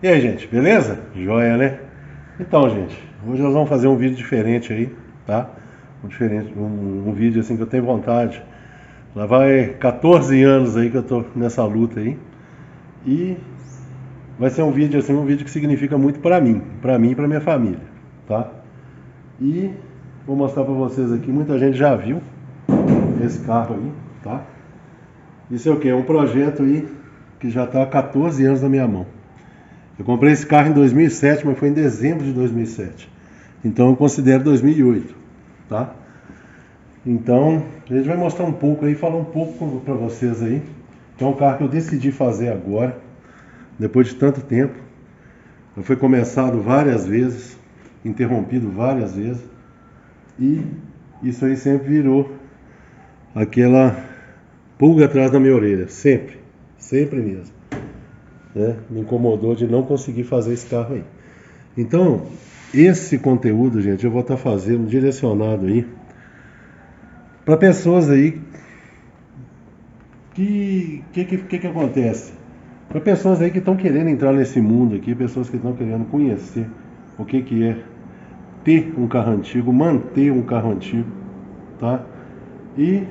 E aí, gente, beleza? Joia, né? Então, gente, hoje nós vamos fazer um vídeo diferente aí, tá? Um vídeo assim que eu tenho vontade. Lá vai 14 anos aí que eu tô nessa luta aí. E vai ser um vídeo assim, um vídeo que significa muito pra mim e pra minha família, tá? E vou mostrar pra vocês aqui, muita gente já viu esse carro aí, tá? Isso é o quê? É um projeto aí que já tá há 14 anos na minha mão. Eu comprei esse carro em 2007, mas foi em dezembro de 2007. Então eu considero 2008, tá? Então a gente vai mostrar um pouco aí, falar um pouco para vocês aí. Que é um carro que eu decidi fazer agora, depois de tanto tempo. Foi começado várias vezes, interrompido várias vezes. E isso aí sempre virou aquela pulga atrás da minha orelha, sempre mesmo. Né? Me incomodou de não conseguir fazer esse carro aí. Então, esse conteúdo, gente, eu vou estar fazendo direcionado aí para pessoas aí que acontece? Para pessoas aí que estão querendo entrar nesse mundo aqui, pessoas que estão querendo conhecer o que é ter um carro antigo, manter um carro antigo, tá? E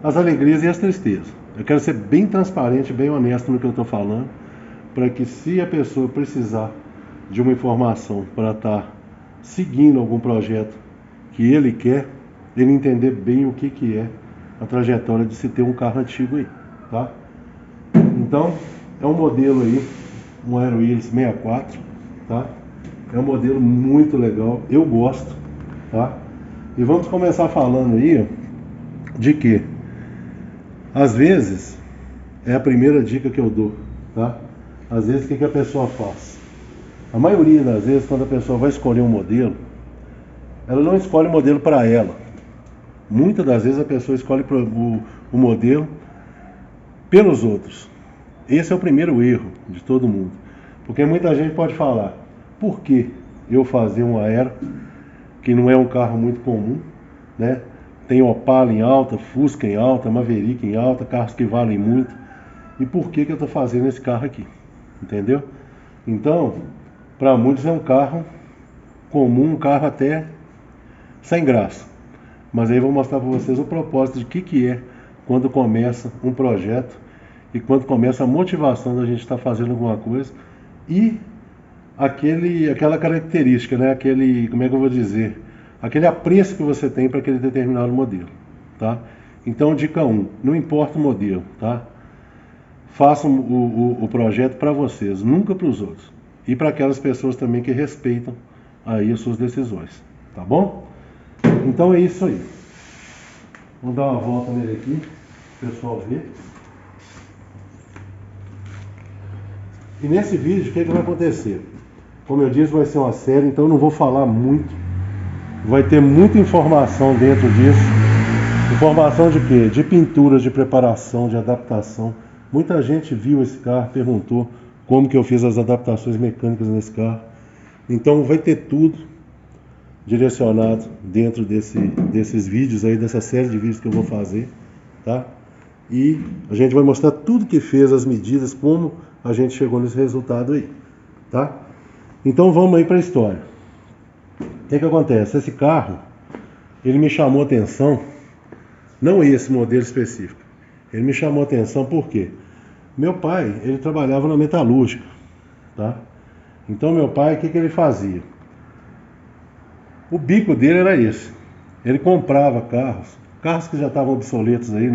as alegrias e as tristezas. Eu quero ser bem transparente, bem honesto no que eu estou falando, para que se a pessoa precisar de uma informação para estar seguindo algum projeto que ele quer, ele entender bem o que é a trajetória de se ter um carro antigo aí, tá? Então, é um modelo aí, um Aeroiris 64, tá? É um modelo muito legal, eu gosto, tá? E vamos começar falando aí de que, às vezes, é a primeira dica que eu dou, tá? Às vezes, o que a pessoa faz? A maioria das vezes, quando a pessoa vai escolher um modelo, ela não escolhe o modelo para ela. Muitas das vezes a pessoa escolhe o modelo pelos outros. Esse é o primeiro erro de todo mundo. Porque muita gente pode falar, por que eu fazer um Aero, que não é um carro muito comum, né? Tem Opala em alta, Fusca em alta, Maverick em alta, carros que valem muito. E por que eu estou fazendo esse carro aqui? Entendeu? Então, para muitos é um carro comum, um carro até sem graça. Mas aí eu vou mostrar para vocês o propósito de que é quando começa um projeto e quando começa a motivação da gente estar fazendo alguma coisa e aquela característica, né? Como é que eu vou dizer? Aquele apreço que você tem para aquele determinado modelo, tá? Então, dica 1, não importa o modelo, tá? Façam o projeto para vocês, nunca para os outros. E para aquelas pessoas também que respeitam aí as suas decisões, tá bom? Então é isso aí. Vamos dar uma volta nele aqui, para o pessoal ver. E nesse vídeo, o que vai acontecer? Como eu disse, vai ser uma série, então eu não vou falar muito. Vai ter muita informação dentro disso. Informação de quê? De pinturas, de preparação, de adaptação. Muita gente viu esse carro, perguntou como que eu fiz as adaptações mecânicas nesse carro. Então vai ter tudo direcionado dentro desses vídeos aí, dessa série de vídeos que eu vou fazer, tá? E a gente vai mostrar tudo que fez, as medidas, como a gente chegou nesse resultado aí, tá? Então vamos aí para a história. O que acontece? Esse carro, ele me chamou a atenção, não esse modelo específico, ele me chamou a atenção porque meu pai, ele trabalhava na metalúrgica, tá? Então meu pai, o que ele fazia? O bico dele era esse. Ele comprava carros que já estavam obsoletos aí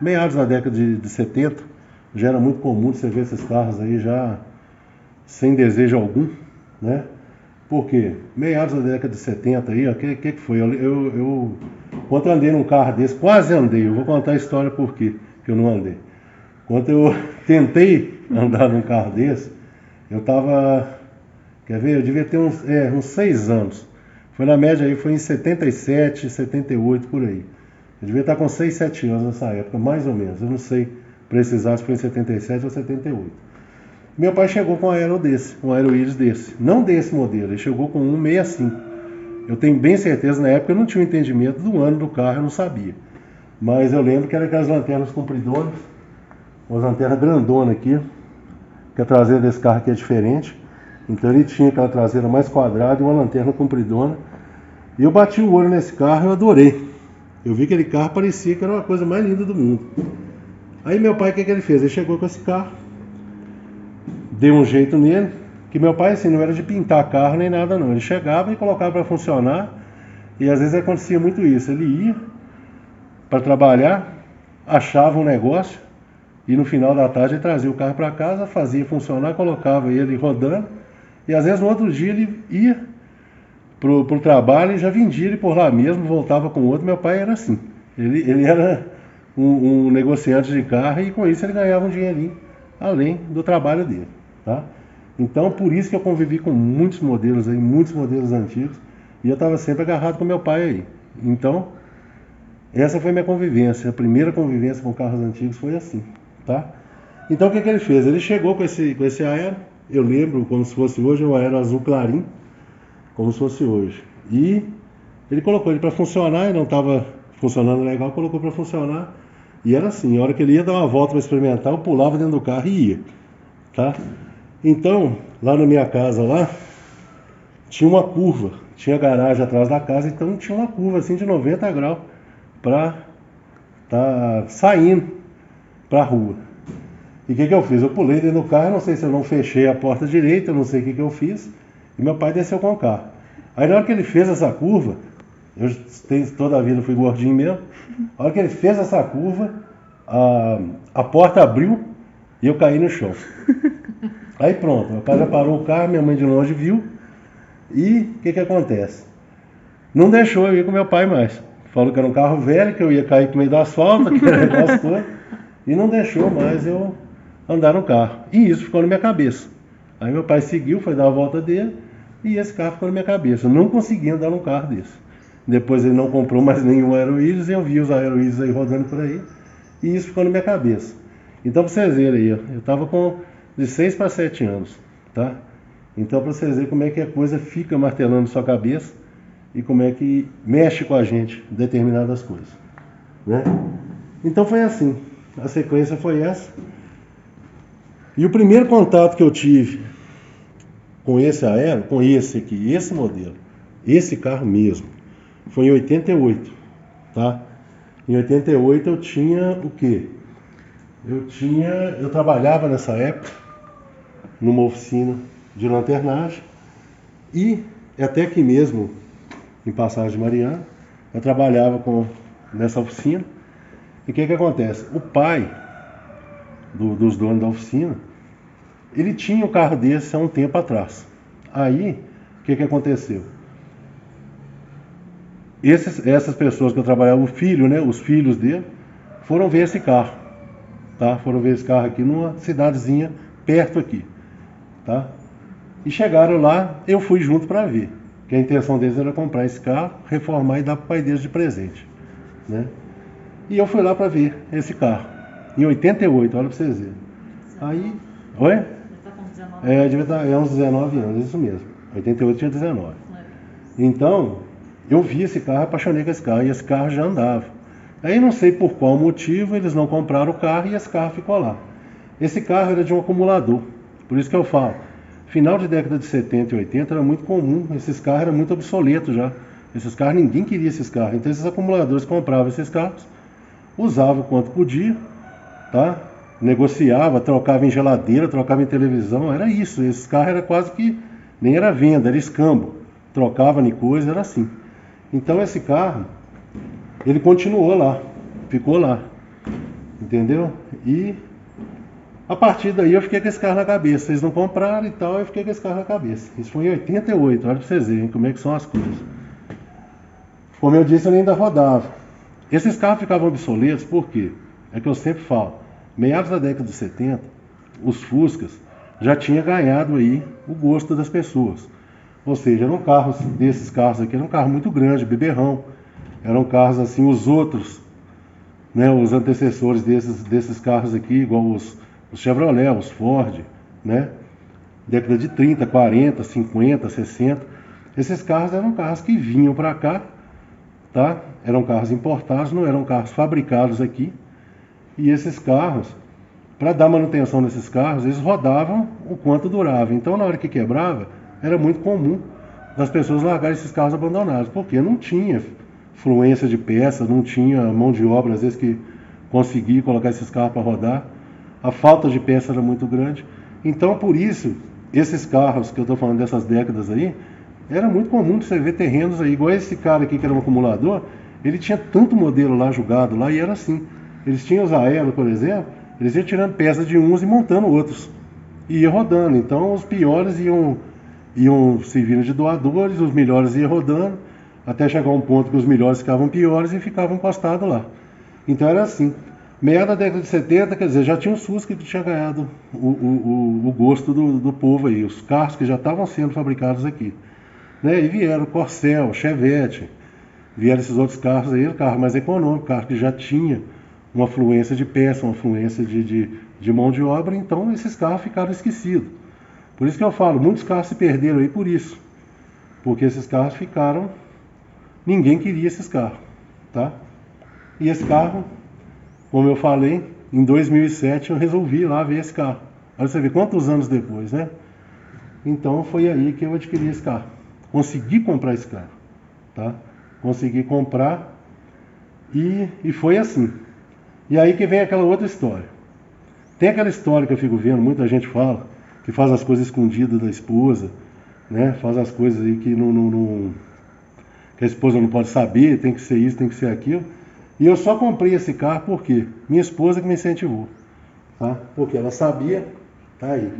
meados da década de 70. Já era muito comum você ver esses carros aí já sem desejo algum, né? Por quê? Meados da década de 70 aí, o que foi? Quando eu andei num carro desse, quase andei, eu vou contar a história por quê que eu não andei. Quando eu tentei andar num carro desse, eu tava, quer ver? Eu devia ter uns 6 anos. Foi na média aí, foi em 77, 78, por aí. Eu devia estar com 6, 7 anos nessa época, mais ou menos. Eu não sei precisar se foi em 77 ou 78. Meu pai chegou com um Aeroiris desse. Não desse modelo, ele chegou com um 65. Eu tenho bem certeza, na época eu não tinha um entendimento do ano do carro, eu não sabia. Mas eu lembro que era aquelas lanternas compridoras, umas lanternas grandonas aqui. que a traseira desse carro aqui é diferente. Então ele tinha aquela traseira mais quadrada e uma lanterna compridona. E eu bati o olho nesse carro e eu adorei. Eu vi que aquele carro, parecia que era uma coisa mais linda do mundo. Aí meu pai, o que ele fez? Ele chegou com esse carro, deu um jeito nele, que meu pai assim, não era de pintar carro nem nada não. Ele chegava e colocava para funcionar, e às vezes acontecia muito isso. Ele ia para trabalhar, achava um negócio, e no final da tarde ele trazia o carro para casa, fazia funcionar, colocava ele rodando, e às vezes no outro dia ele ia pro trabalho e já vendia ele por lá mesmo, voltava com outro. Meu pai era assim, ele era um negociante de carro, e com isso ele ganhava um dinheirinho além do trabalho dele, tá? Então por isso que eu convivi com muitos modelos aí, muitos modelos antigos, e eu estava sempre agarrado com meu pai aí. Então essa foi minha convivência, a primeira convivência com carros antigos foi assim, tá? Então o que ele fez? Ele chegou com esse Aero, eu lembro como se fosse hoje, um Aero azul clarinho, como se fosse hoje. E ele colocou ele para funcionar, e não estava funcionando legal, colocou para funcionar. E era assim, a hora que ele ia dar uma volta para experimentar, eu pulava dentro do carro e ia, tá? Então, lá na minha casa lá, tinha uma curva, tinha garagem atrás da casa, então tinha uma curva assim de 90 graus para tá saindo para a rua. E o que eu fiz? Eu pulei dentro do carro, não sei se eu não fechei a porta direita, eu não sei o que eu fiz, e meu pai desceu com o carro. Aí na hora que ele fez essa curva, eu toda a vida fui gordinho mesmo, na hora que ele fez essa curva, a porta abriu e eu caí no chão. Aí pronto, meu pai já parou o carro, minha mãe de longe viu, e o que acontece? Não deixou eu ir com meu pai mais. Falou que era um carro velho, que eu ia cair no meio do asfalto, que era negócio todo, e não deixou mais eu andar no carro. E isso ficou na minha cabeça. Aí meu pai seguiu, foi dar a volta dele, e esse carro ficou na minha cabeça. Eu não consegui andar num carro desse. Depois ele não comprou mais nenhum Aeroíris, e eu vi os Aeroíris aí rodando por aí, e isso ficou na minha cabeça. Então pra vocês verem aí, eu estava com de 6 para 7 anos, tá? Então pra vocês verem como é que a coisa fica martelando na sua cabeça, e como é que mexe com a gente determinadas coisas, né? Então foi assim, a sequência foi essa. E o primeiro contato que eu tive com esse Aero, com esse aqui, esse modelo, esse carro mesmo, foi em 88, tá? Em 88 eu tinha o quê? Eu trabalhava nessa época numa oficina de lanternagem, e até aqui mesmo em Passagem Mariana, eu trabalhava nessa oficina. E o que acontece? O pai dos donos da oficina, ele tinha um carro desse há um tempo atrás. Aí, o que aconteceu? Essas pessoas que eu trabalhava, o filho, né, os filhos dele, foram ver esse carro, tá? Foram ver esse carro aqui numa cidadezinha perto aqui, tá? E chegaram lá, eu fui junto para ver, que a intenção deles era comprar esse carro, reformar e dar para o pai deles de presente, né? E eu fui lá para ver esse carro, em 88, olha para vocês verem. Aí, oi? Ele tá com 19 Devia estar uns 19 anos, isso mesmo. 88 tinha 19. Então, eu vi esse carro, apaixonei com esse carro, e esse carro já andava. Aí não sei por qual motivo eles não compraram o carro e esse carro ficou lá. Esse carro era de um acumulador, por isso que eu falo. Final de década de 70 e 80 era muito comum, esses carros eram muito obsoletos já. Esses carros, ninguém queria esses carros. Então esses acumuladores compravam esses carros, usavam quanto podia, tá? Negociava, trocava em geladeira, trocava em televisão, era isso. Esses carros era quase que, nem era venda, era escambo. Trocava em coisa, era assim. Então esse carro, ele continuou lá, ficou lá, entendeu? E a partir daí eu fiquei com esse carro na cabeça. Eles não compraram e tal, eu fiquei com esse carro na cabeça. Isso foi em 88, olha pra vocês verem como é que são as coisas. Como eu disse, ele ainda rodava. Esses carros ficavam obsoletos, por quê? É que eu sempre falo, meados da década de 70, os Fuscas já tinham ganhado aí o gosto das pessoas. Ou seja, eram carros, desses carros aqui, era um carro muito grande, beberrão. Eram carros assim, os outros, né, os antecessores desses carros aqui, igual os Chevrolet, os Ford, né? Década de 30, 40, 50, 60. Esses carros eram carros que vinham para cá, tá? Eram carros importados, não eram carros fabricados aqui. E esses carros, para dar manutenção nesses carros, eles rodavam o quanto durava. Então, na hora que quebrava, era muito comum das pessoas largarem esses carros abandonados, porque não tinha fluência de peça, não tinha mão de obra, às vezes, que conseguia colocar esses carros para rodar. A falta de peça era muito grande. Então, por isso, esses carros que eu estou falando dessas décadas aí, era muito comum você ver terrenos aí, igual esse cara aqui que era um acumulador, ele tinha tanto modelo lá jogado lá, e era assim. Eles tinham os Aero, por exemplo, eles iam tirando peças de uns e montando outros. E ia rodando. Então, os piores iam servindo de doadores, os melhores iam rodando, até chegar um ponto que os melhores ficavam piores e ficavam encostados lá. Então, era assim. Meia da década de 70, quer dizer, já tinha o Fusca que tinha ganhado o gosto do povo aí, os carros que já estavam sendo fabricados aqui. Né? E vieram Corcel, Chevette, vieram esses outros carros aí, carro mais econômico, carro que já tinha uma fluência de peça, uma fluência de mão de obra, então esses carros ficaram esquecidos. Por isso que eu falo, muitos carros se perderam aí por isso, porque esses carros ficaram, ninguém queria esses carros, tá? E esse carro, como eu falei, em 2007 eu resolvi ir lá ver esse carro. Olha você ver quantos anos depois, né? Então foi aí que eu adquiri esse carro. Consegui comprar esse carro, tá? Consegui comprar e foi assim. E aí que vem aquela outra história. Tem aquela história que eu fico vendo, muita gente fala, que faz as coisas escondidas da esposa, né? Faz as coisas aí que que a esposa não pode saber, tem que ser isso, tem que ser aquilo. E eu só comprei esse carro porque minha esposa que me incentivou, tá? Porque ela sabia, tá aí,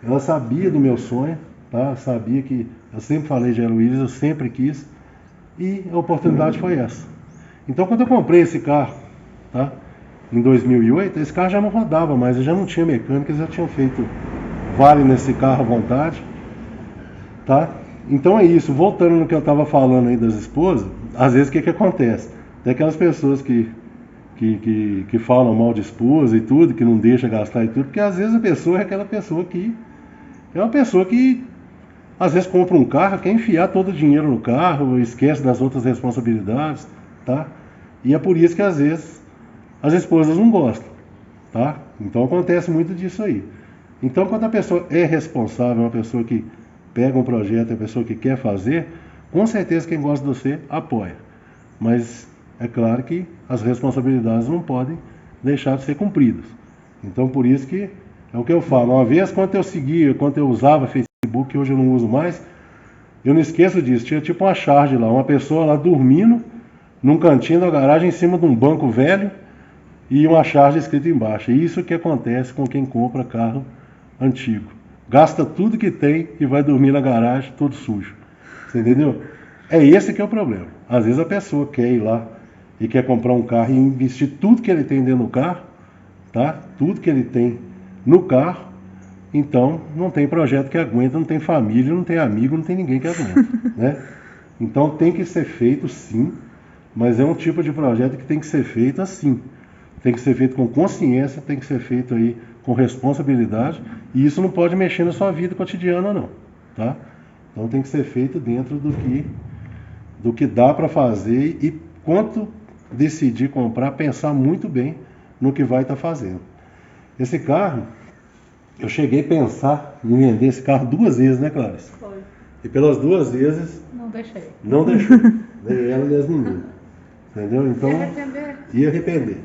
ela sabia do meu sonho, tá? Sabia que eu sempre falei de Heloísa, eu sempre quis, e a oportunidade foi essa. Então, quando eu comprei esse carro, tá? Em 2008, esse carro já não rodava mais, eu já não tinha mecânica, eles já tinham feito vale nesse carro à vontade, tá? Então é isso, voltando no que eu estava falando aí das esposas, às vezes o que acontece? Tem aquelas pessoas que falam mal de esposa e tudo, que não deixa gastar e tudo, porque às vezes a pessoa é aquela pessoa que é uma pessoa que às vezes compra um carro, quer enfiar todo o dinheiro no carro, esquece das outras responsabilidades, tá? E é por isso que às vezes as esposas não gostam, tá? Então acontece muito disso aí. Então quando a pessoa é responsável, uma pessoa que pega um projeto, é uma pessoa que quer fazer, com certeza quem gosta de você apoia. Mas é claro que as responsabilidades não podem deixar de ser cumpridas. Então por isso que é o que eu falo. Uma vez quando eu usava Facebook, que hoje eu não uso mais, eu não esqueço disso. Tinha tipo uma charge lá, uma pessoa lá dormindo num cantinho da garagem em cima de um banco velho e uma charge escrita embaixo. E isso que acontece com quem compra carro antigo. Gasta tudo que tem e vai dormir na garagem todo sujo. Você entendeu? É esse que é o problema. Às vezes a pessoa quer ir lá e quer comprar um carro e investir tudo que ele tem dentro do carro, tá? Tudo que ele tem no carro, então não tem projeto que aguenta, não tem família, não tem amigo, não tem ninguém que aguenta, né? Então tem que ser feito sim, mas é um tipo de projeto que tem que ser feito assim. Tem que ser feito com consciência, tem que ser feito aí com responsabilidade, e isso não pode mexer na sua vida cotidiana não, tá? Então tem que ser feito dentro do que dá para fazer e quanto decidir comprar, pensar muito bem no que vai estar fazendo. Esse carro, eu cheguei a pensar em vender esse carro 2 vezes, né, Clarice? Foi. E pelas 2 vezes... Não deixei. Não deixou. Nem ela nem as meninas. Entendeu? Então... Ia arrepender.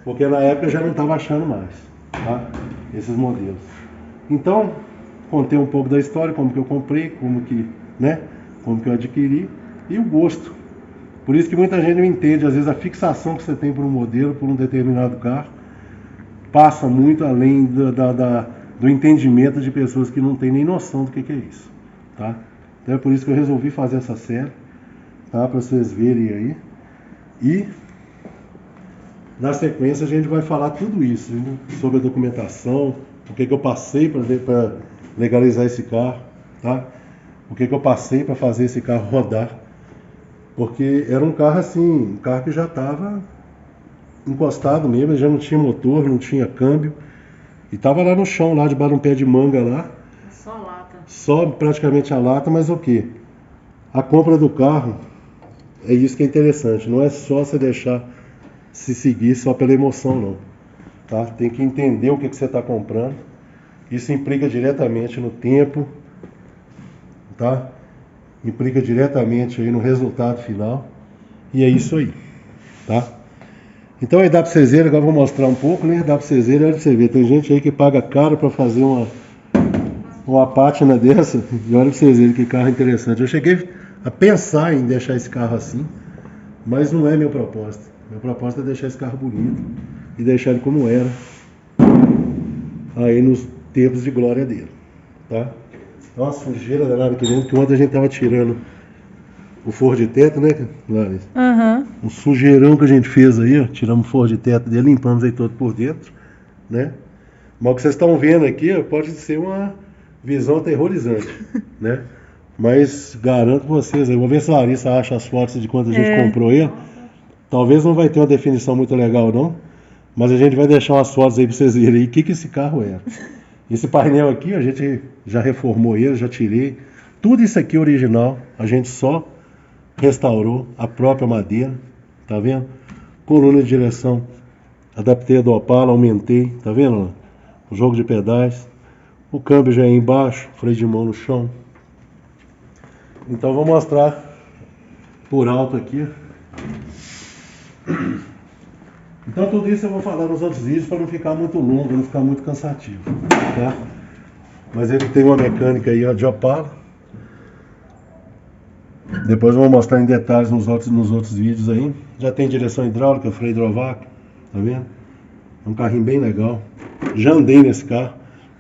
Porque na época eu já não estava achando mais, tá? Esses modelos. Então, contei um pouco da história, como que eu comprei, como que eu adquiri e o gosto. Por isso que muita gente não entende, às vezes, a fixação que você tem por um modelo, por um determinado carro, passa muito além do entendimento de pessoas que não têm nem noção do que é isso, tá? Então é por isso que eu resolvi fazer essa série, tá? Para vocês verem aí. E na sequência a gente vai falar tudo isso, né? Sobre a documentação, o que eu passei para legalizar esse carro, tá? O que eu passei para fazer esse carro rodar. Porque era um carro assim, um carro que já estava encostado mesmo, já não tinha motor, não tinha câmbio. E estava lá no chão, lá debaixo de um pé de manga lá. Só lata. Só praticamente a lata, mas o quê? A compra do carro, é isso que é interessante. Não é só você deixar se seguir só pela emoção, não. tá? Tem que entender o que você está comprando. Isso implica diretamente no tempo, tá? Implica diretamente aí no resultado final. E é isso aí, tá? Então aí dá pra vocês verem, agora eu vou mostrar um pouco, né? Dá pra vocês verem, olha pra você ver. Tem gente aí que paga caro pra fazer uma pátina dessa. E olha pra vocês verem que carro interessante. Eu cheguei a pensar em deixar esse carro assim, mas não é meu propósito. Meu propósito é deixar esse carro bonito e deixar ele como era aí nos tempos de glória dele, tá? Nossa, sujeira danada aqui dentro, que ontem a gente tava tirando o forro de teto, né, Larissa? Um sujeirão que a gente fez aí, ó. Tiramos o forro de teto dele, limpamos aí todo por dentro, né? Mas o que vocês estão vendo aqui, ó, pode ser uma visão aterrorizante, né? Mas garanto vocês aí, vou ver se a Larissa acha as fotos de quando a gente comprou ele. Talvez não vai ter uma definição muito legal não, mas a gente vai deixar umas fotos aí pra vocês verem aí o que esse carro era. Esse painel aqui, a gente já reformou ele, já tirei. Tudo isso aqui original, a gente só restaurou a própria madeira, tá vendo? Coluna de direção, adaptei a do Opala, aumentei, tá vendo? O jogo de pedais, o câmbio já é embaixo, freio de mão no chão. Então vou mostrar por alto aqui. Então tudo isso eu vou falar nos outros vídeos para não ficar muito longo, não ficar muito cansativo, tá? Mas ele tem uma mecânica aí, ó, de Opala. Depois eu vou mostrar em detalhes nos outros vídeos aí. Já tem direção hidráulica, freio hidrovácuo, tá vendo? É um carrinho bem legal. Já andei nesse carro.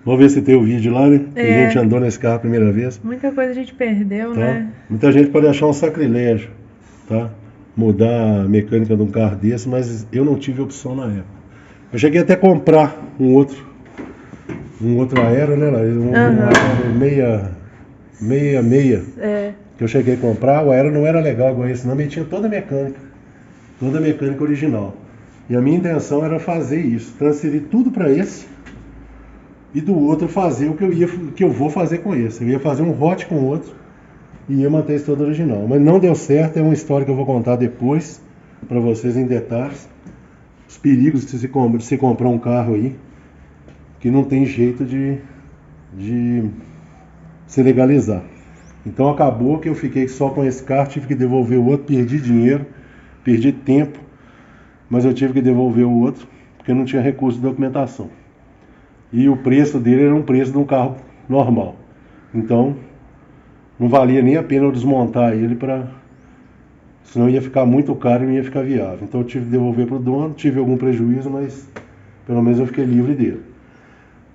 Vamos ver se tem o vídeo lá, né? A gente andou nesse carro a primeira vez. Muita coisa a gente perdeu, tá? Né? Muita gente pode achar um sacrilégio, tá? Mudar a mecânica de um carro desse, mas eu não tive opção na época. Eu cheguei até a comprar um outro Aero, né? Um Aero 66. Que eu cheguei a comprar. O Aero não era legal igual esse, não, mas tinha toda a mecânica original. E a minha intenção era fazer isso, transferir tudo para esse e do outro fazer o que eu vou fazer com esse. Eu ia fazer um hot com o outro e ia manter isso todo original. Mas não deu certo, é uma história que eu vou contar depois para vocês em detalhes. Os perigos de se comprar um carro aí que não tem jeito de se legalizar. Então acabou que eu fiquei só com esse carro, tive que devolver o outro, perdi dinheiro, perdi tempo, mas eu tive que devolver o outro porque não tinha recurso de documentação. E o preço dele era um preço de um carro normal. Então não valia nem a pena eu desmontar ele, senão ia ficar muito caro e não ia ficar viável. Então eu tive que devolver para o dono, tive algum prejuízo, mas pelo menos eu fiquei livre dele.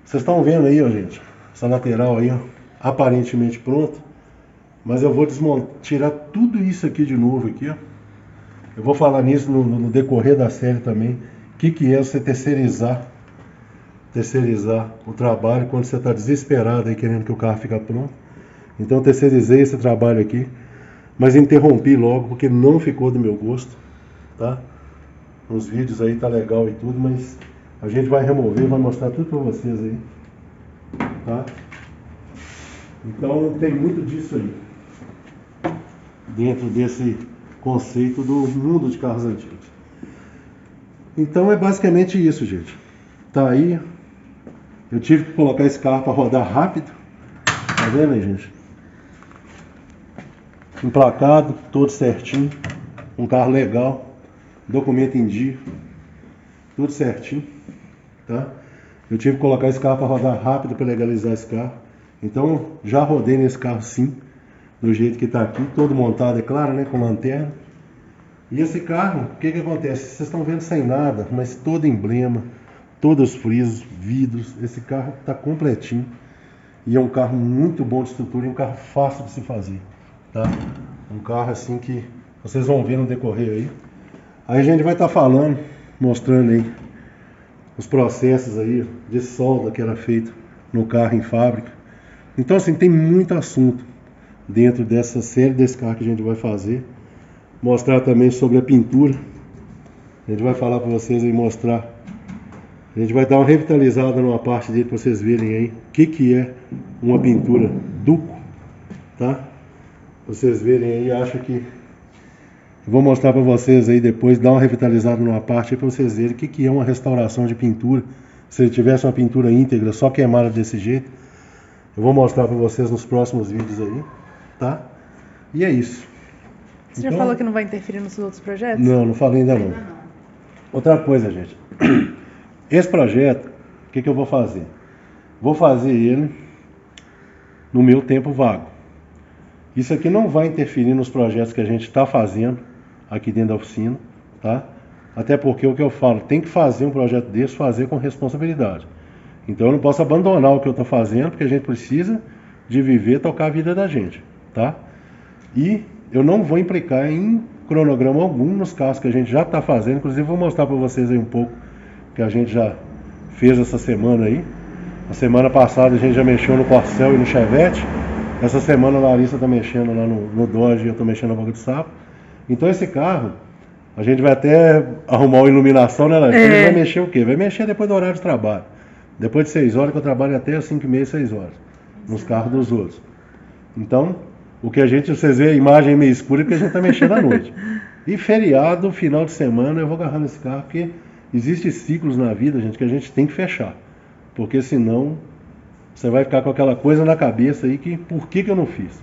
Vocês estão vendo aí, ó, gente, essa lateral aí, ó, aparentemente pronta, mas eu vou tirar tudo isso aqui de novo aqui, ó. Eu vou falar nisso no decorrer da série também, o que é você terceirizar o trabalho quando você está desesperado aí querendo que o carro fique pronto. Então eu terceirizei esse trabalho aqui, mas interrompi logo porque não ficou do meu gosto, tá? Nos vídeos aí tá legal e tudo, mas a gente vai remover, vai mostrar tudo para vocês aí, tá? Então tem muito disso aí dentro desse conceito do mundo de carros antigos. Então é basicamente isso, gente. Tá aí. Eu tive que colocar esse carro para rodar rápido. Tá vendo aí, gente? Emplacado, todo certinho. Um carro legal. Documento em dia. Tudo certinho. Tá? Eu tive que colocar esse carro para rodar rápido para legalizar esse carro. Então já rodei nesse carro sim. Do jeito que está aqui. Todo montado, é claro, né? Com lanterna. E esse carro, o que acontece? Vocês estão vendo sem nada, mas todo emblema, todos os frisos, vidros, esse carro está completinho. E é um carro muito bom de estrutura e um carro fácil de se fazer, tá? Um carro assim que vocês vão ver no decorrer aí. Aí a gente vai estar falando, mostrando aí os processos aí de solda que era feito no carro em fábrica. Então assim, tem muito assunto dentro dessa série desse carro que a gente vai fazer. Mostrar também sobre a pintura. A gente vai falar para vocês aí, mostrar. A gente vai dar uma revitalizada numa parte dele para vocês verem aí o que é uma pintura Duco, tá? Vocês verem aí, acho que Eu vou mostrar para vocês aí depois, dar uma revitalizada numa parte para vocês verem o que é uma restauração de pintura. Se ele tivesse uma pintura íntegra, só queimada desse jeito. Eu vou mostrar para vocês nos próximos vídeos aí, tá? E é isso. Você já falou que não vai interferir nos outros projetos? Não falei ainda não. Outra coisa, gente. Esse projeto, o que eu vou fazer? Vou fazer ele no meu tempo vago. Isso aqui não vai interferir nos projetos que a gente está fazendo aqui dentro da oficina, tá? Até porque o que eu falo, tem que fazer um projeto desse, fazer com responsabilidade. Então eu não posso abandonar o que eu estou fazendo, porque a gente precisa de viver, tocar a vida da gente, tá? E eu não vou implicar em cronograma algum nos casos que a gente já está fazendo. Inclusive vou mostrar para vocês aí um pouco que a gente já fez essa semana aí. A semana passada a gente já mexeu no Corcel e no Chevette. Essa semana a Larissa está mexendo lá no Dodge e eu estou mexendo na Boca do Sapo. Então esse carro, a gente vai até arrumar uma iluminação, né, Larissa? Ele vai mexer o quê? Vai mexer depois do horário de trabalho. Depois de 6 horas, que eu trabalho até as 5h30, 6 horas. Nos carros dos outros. Então, o que a gente, vocês veem a imagem meio escura, porque a gente está mexendo à noite. E feriado, final de semana, eu vou agarrar nesse carro, porque existem ciclos na vida, gente, que a gente tem que fechar. Porque senão, você vai ficar com aquela coisa na cabeça aí que, por que eu não fiz?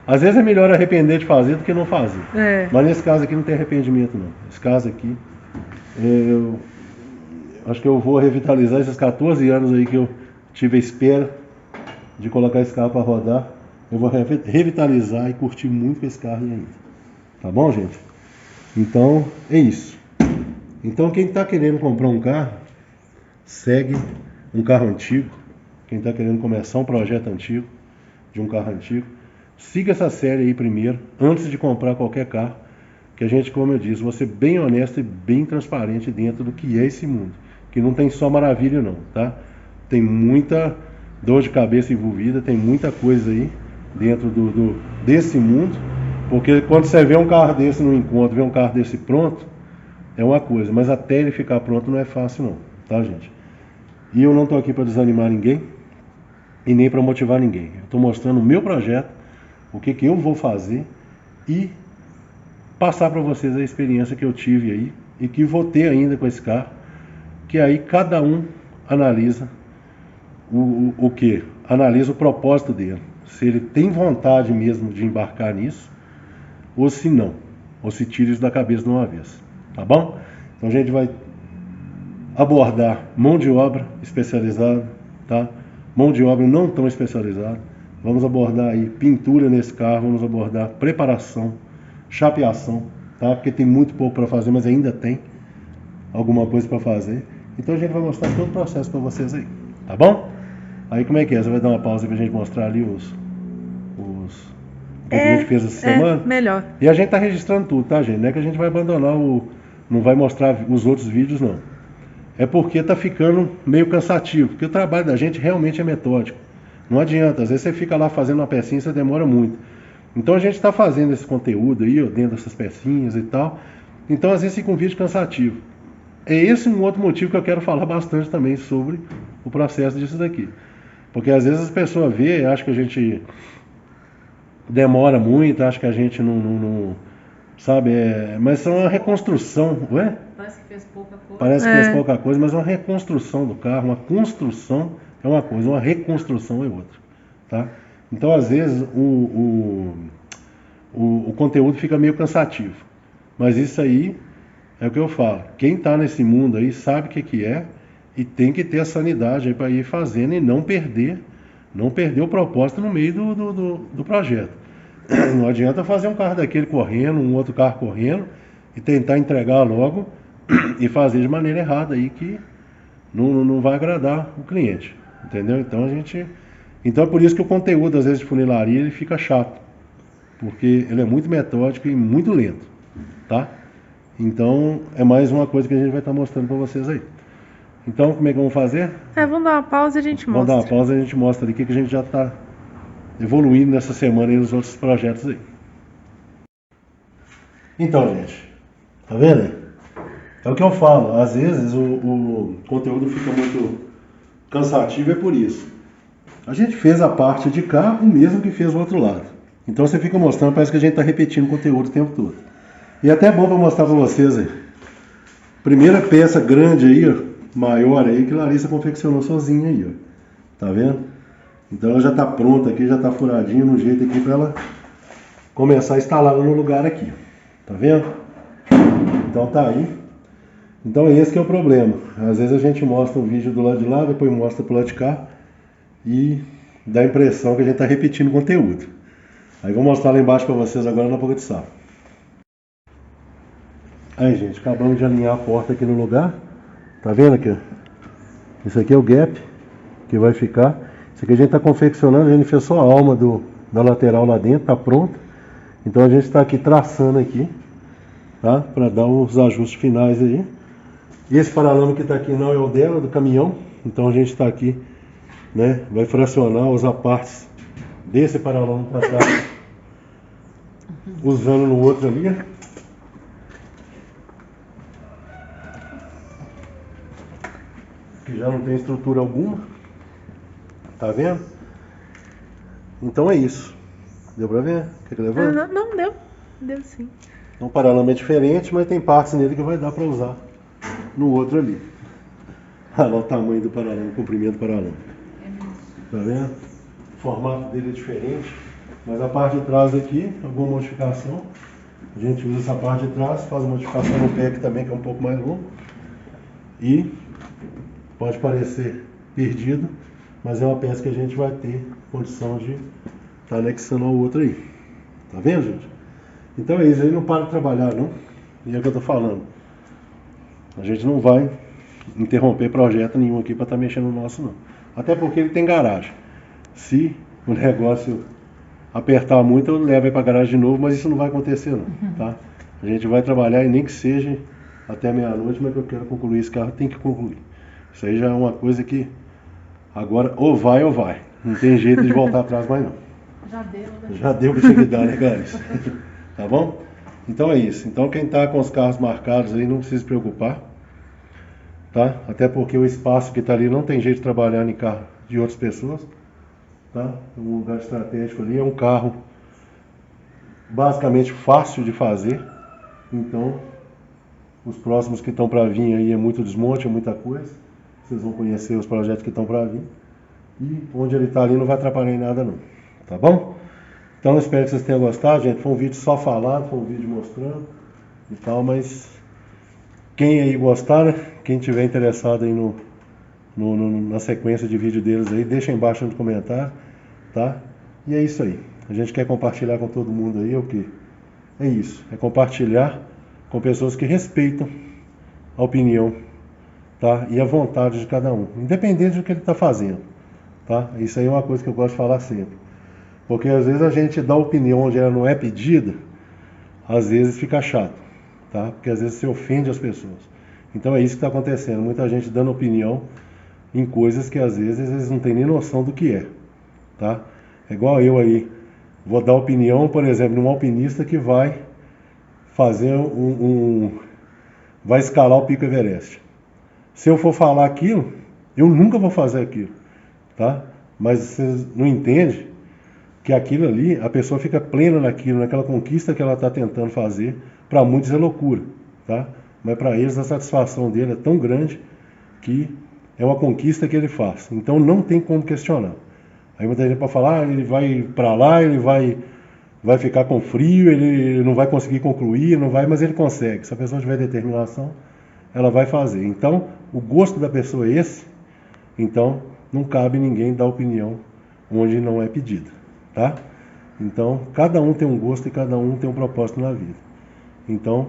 Às vezes é melhor arrepender de fazer do que não fazer. Mas nesse caso aqui não tem arrependimento não. Esse caso aqui, eu acho que eu vou revitalizar esses 14 anos aí que eu tive a espera de colocar esse carro para rodar. Eu vou revitalizar e curtir muito com esse carro ainda. Tá bom, gente? Então, é isso. Então, quem está querendo comprar um carro, segue um carro antigo. Quem está querendo começar um projeto antigo, de um carro antigo, siga essa série aí primeiro, antes de comprar qualquer carro. Que a gente, como eu disse, vou ser bem honesto e bem transparente dentro do que é esse mundo. Que não tem só maravilha não, tá? Tem muita dor de cabeça envolvida, tem muita coisa aí dentro desse mundo, porque quando você vê um carro desse no encontro, vê um carro desse pronto, é uma coisa, mas até ele ficar pronto não é fácil não, tá, gente? E eu não estou aqui para desanimar ninguém e nem para motivar ninguém. Eu estou mostrando o meu projeto, o que eu vou fazer e passar para vocês a experiência que eu tive aí e que vou ter ainda com esse carro, que aí cada um analisa o que? Analisa o propósito dele. Se ele tem vontade mesmo de embarcar nisso, ou se não, ou se tira isso da cabeça de uma vez, tá bom? Então a gente vai abordar mão de obra especializada, tá? Mão de obra não tão especializada. Vamos abordar aí pintura nesse carro, vamos abordar preparação, chapeação, tá? Porque tem muito pouco para fazer, mas ainda tem alguma coisa para fazer. Então a gente vai mostrar todo o processo para vocês aí, tá bom? Aí como é que é? Você vai dar uma pausa pra gente mostrar ali o que a gente fez essa semana? Melhor. E a gente tá registrando tudo, tá, gente? Não é que a gente vai abandonar não vai mostrar os outros vídeos, não. É porque tá ficando meio cansativo, porque o trabalho da gente realmente é metódico. Não adianta, às vezes você fica lá fazendo uma pecinha e você demora muito. Então a gente está fazendo esse conteúdo aí, ó, dentro dessas pecinhas e tal. Então às vezes fica um vídeo cansativo. É esse um outro motivo que eu quero falar bastante também sobre o processo disso daqui. Porque às vezes as pessoas vê, acham que a gente demora muito, acham que a gente não sabe, mas é uma reconstrução, ué? Parece que fez pouca coisa. Parece que fez pouca coisa, mas é uma reconstrução do carro, uma construção é uma coisa, uma reconstrução é outra, tá? Então às vezes o conteúdo fica meio cansativo, mas isso aí é o que eu falo, quem está nesse mundo aí sabe o que é e tem que ter a sanidade aí para ir fazendo e não perder o propósito no meio do projeto. Não adianta fazer um carro daquele correndo, um outro carro correndo e tentar entregar logo e fazer de maneira errada aí que não vai agradar o cliente, entendeu? Então é por isso que o conteúdo às vezes de funilaria ele fica chato, porque ele é muito metódico e muito lento, tá? Então é mais uma coisa que a gente vai estar mostrando para vocês aí. Então como é que vamos fazer? Vamos dar uma pausa e a gente mostra. Vamos dar uma pausa e a gente mostra ali o que a gente já está evoluindo nessa semana e nos outros projetos aí. Então, gente, tá vendo? É o que eu falo, às vezes o conteúdo fica muito cansativo, é por isso. A gente fez a parte de cá, o mesmo que fez o outro lado. Então você fica mostrando, parece que a gente está repetindo o conteúdo o tempo todo. E é até bom para mostrar para vocês aí. Primeira peça grande aí, ó, maior aí, que Larissa confeccionou sozinha aí, ó. Tá vendo? Então ela já tá pronta aqui, já tá furadinha no jeito aqui para ela começar a instalar no lugar aqui. Tá vendo? Então tá aí. Então esse que é o problema. Às vezes a gente mostra um vídeo do lado de lá, depois mostra pro lado de cá e dá a impressão que a gente tá repetindo o conteúdo. Aí vou mostrar lá embaixo para vocês agora na boca de sapo. Aí, gente, acabamos de alinhar a porta aqui no lugar. Tá vendo aqui? Esse aqui é o gap que vai ficar. Isso aqui a gente está confeccionando, a gente fez só a alma da lateral lá dentro, tá pronto. Então a gente está aqui traçando aqui, tá? Para dar os ajustes finais aí. E esse paralama que está aqui não é o dela, do caminhão. Então a gente está aqui, né? Vai fracionar, usar partes desse paralama para trás, usando no outro ali. Que já não tem estrutura alguma. Tá vendo? Então é isso. Deu pra ver? Quer que levante? Não, deu. Deu sim. Então o paralama é diferente, mas tem partes nele que vai dar pra usar no outro ali. Olha lá o tamanho do paralama, o comprimento do paralama. Tá vendo? O formato dele é diferente. Mas a parte de trás aqui, alguma modificação. A gente usa essa parte de trás, faz uma modificação no pé aqui também, que é um pouco mais longo. E pode parecer perdido, mas é uma peça que a gente vai ter condição de estar anexando ao outro aí. Tá vendo, gente? Então é isso, aí não para de trabalhar, não. E é o que eu tô falando. A gente não vai interromper projeto nenhum aqui para estar mexendo no nosso, não. Até porque ele tem garagem. Se o negócio apertar muito, eu levo aí para a garagem de novo, mas isso não vai acontecer, não, tá? A gente vai trabalhar e nem que seja até meia-noite, mas que eu quero concluir esse carro, tem que concluir. Isso aí já é uma coisa que agora ou vai ou vai. Não tem jeito de voltar atrás mais não. Já deu, né? Já deu o que tinha que dar, né, Clarice? Tá bom? Então é isso. Então quem tá com os carros marcados aí não precisa se preocupar. Tá? Até porque o espaço que tá ali não tem jeito de trabalhar em carro de outras pessoas. Tá? Um lugar estratégico ali é um carro basicamente fácil de fazer. Então os próximos que estão para vir aí é muito desmonte, é muita coisa. Vocês vão conhecer os projetos que estão para vir. E onde ele está ali não vai atrapalhar em nada não. Tá bom? Então espero que vocês tenham gostado, gente. Foi um vídeo só falado, foi um vídeo mostrando e tal, mas quem aí gostar, né? Quem tiver interessado aí na sequência de vídeo deles aí, deixa aí embaixo no comentário, tá? E é isso aí. A gente quer compartilhar com todo mundo aí o que? É isso. É compartilhar com pessoas que respeitam a opinião, tá? E a vontade de cada um, independente do que ele está fazendo, tá? Isso aí é uma coisa que eu gosto de falar sempre. Porque às vezes a gente dá opinião onde ela não é pedida, às vezes fica chato, tá? Porque às vezes se ofende as pessoas. Então é isso que está acontecendo, muita gente dando opinião em coisas que às vezes eles não têm nem noção do que é, tá? É igual eu aí, vou dar opinião, por exemplo, num alpinista que vai fazer vai escalar o Pico Everest. Se eu for falar aquilo, eu nunca vou fazer aquilo, tá? Mas vocês não entendem que aquilo ali, a pessoa fica plena naquilo, naquela conquista que ela está tentando fazer. Para muitos é loucura, tá? Mas para eles a satisfação dele é tão grande que é uma conquista que ele faz. Então não tem como questionar. Aí muita gente pode falar, ele vai para lá, ele vai ficar com frio, ele não vai conseguir concluir, não vai, mas ele consegue. Se a pessoa tiver determinação, ela vai fazer. Então, o gosto da pessoa é esse, então não cabe ninguém dar opinião onde não é pedida, tá? Então, cada um tem um gosto e cada um tem um propósito na vida. Então,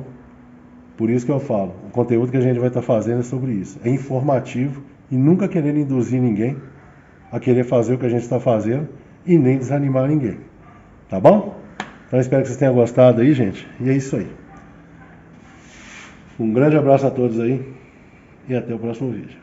por isso que eu falo, o conteúdo que a gente vai estar fazendo é sobre isso. É informativo e nunca querendo induzir ninguém a querer fazer o que a gente está fazendo e nem desanimar ninguém. Tá bom? Então, espero que vocês tenham gostado aí, gente. E é isso aí. Um grande abraço a todos aí e até o próximo vídeo.